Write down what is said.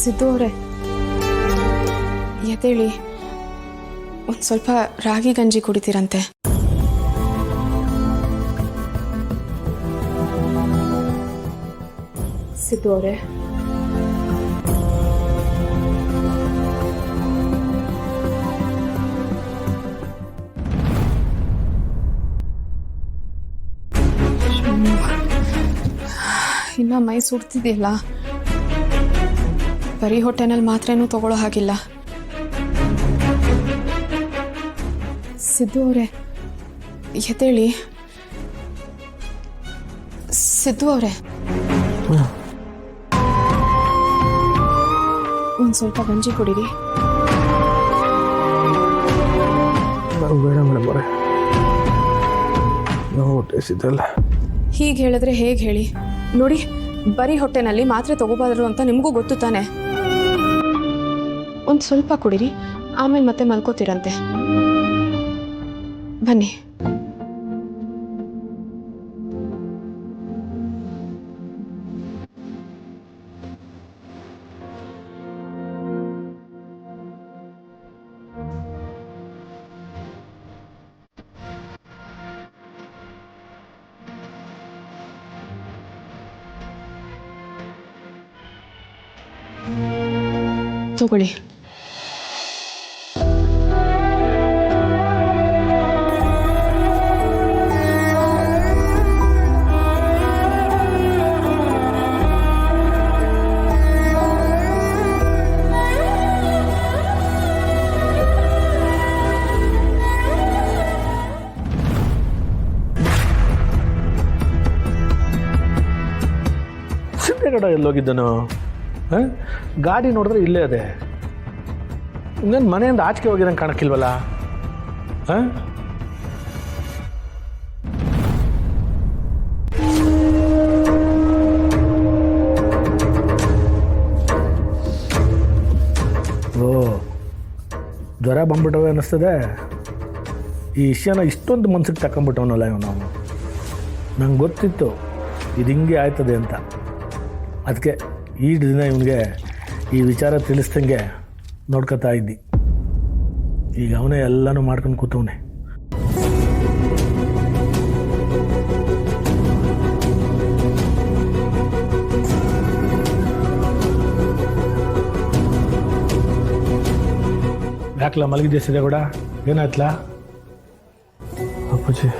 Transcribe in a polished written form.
ಸಿದ್ದು ಅವರೇ, ಎದ್ದೇಳಿ. ಒಂದು ಸ್ವಲ್ಪ ರಾಗಿ ಗಂಜಿ ಕುಡಿತೀರಂತೆ. ಸಿದ್ದು ಅವರೇ, ಇನ್ನ ಮೈ ಸುಡ್ತಿದೆಯಲ್ಲ, ಬರೀ ಹೊಟ್ಟೆನಲ್ಲಿ ಮಾತ್ರೇನೂ ತಗೊಳ್ಳೋ ಹಾಗಿಲ್ಲ. ಸಿದ್ದು ಅವರೇ, ಎದ್ದೇಳಿ. ಸಿದ್ದು ಅವರೇ, ಒಂದು ಸ್ವಲ್ಪ ಗಂಜಿ ಕುಡೀರಿ. ಬೇಡ ಮೇಡಮ್ ಅವರೇ, ನಾವು ಹೊಟ್ಟೆಸಿದ್ದಲ್ಲ. ಹೀಗೆ ಹೇಳಿದ್ರೆ ಹೇಗೆ ಹೇಳಿ? ನೋಡಿ, ಬರೀ ಹೊಟ್ಟೆನಲ್ಲಿ ಮಾತ್ರೆ ತಗೋಬಾರ್ದು ಅಂತ ನಿಮಗೂ ಗೊತ್ತು ತಾನೆ. ಒಂದು ಸ್ವಲ್ಪ ಕುಡೀರಿ, ಆಮೇಲೆ ಮತ್ತೆ ಮಲ್ಕೋತೀರಂತೆ. ಬನ್ನಿ. ತಗೊಳ್ಳಿ. ಸಿದ್ದೇಗೌಡ ಎಲ್ಲೋಗಿದ್ದನು? ಗಾಡಿ ನೋಡಿದ್ರೆ ಇಲ್ಲೇ ಅದೇ. ನನ್ನ ಮನೆಯಿಂದ ಆಚೆಗೆ ಹೋಗಿರಂಗೆ ಕಾಣಕ್ಕಿಲ್ವಲ್ಲ? ಓ, ಜ್ವರ ಬಂದ್ಬಿಟ್ಟವೆ ಅನ್ನಿಸ್ತದೆ. ಈ ವಿಷಯನ ಇಷ್ಟೊಂದು ಮನ್ಸಿಗೆ ತಗೊಂಡ್ಬಿಟ್ಟವನಲ್ಲ ಇವನು. ನಂಗೆ ಗೊತ್ತಿತ್ತು ಇದು ಹಿಂಗೆ ಆಯ್ತದೆ ಅಂತ. ಅದಕ್ಕೆ ಈ ದಿನ ಇವನಿಗೆ ಈ ವಿಚಾರ ತಿಳಿಸ್ದಂಗೆ ನೋಡ್ಕೊತಾ ಇದ್ದಿ. ಈಗ ಅವನೇ ಎಲ್ಲನೂ ಮಾಡ್ಕೊಂಡು ಕೂತವನೆ. ಯಾಕಲ ಮಲಗಿದ್ದೆ ಸಿದ್ದೇಗೌಡ? ಏನಾಯ್ತಲ್ಲ? ಅಪ್ಪಾಜಿ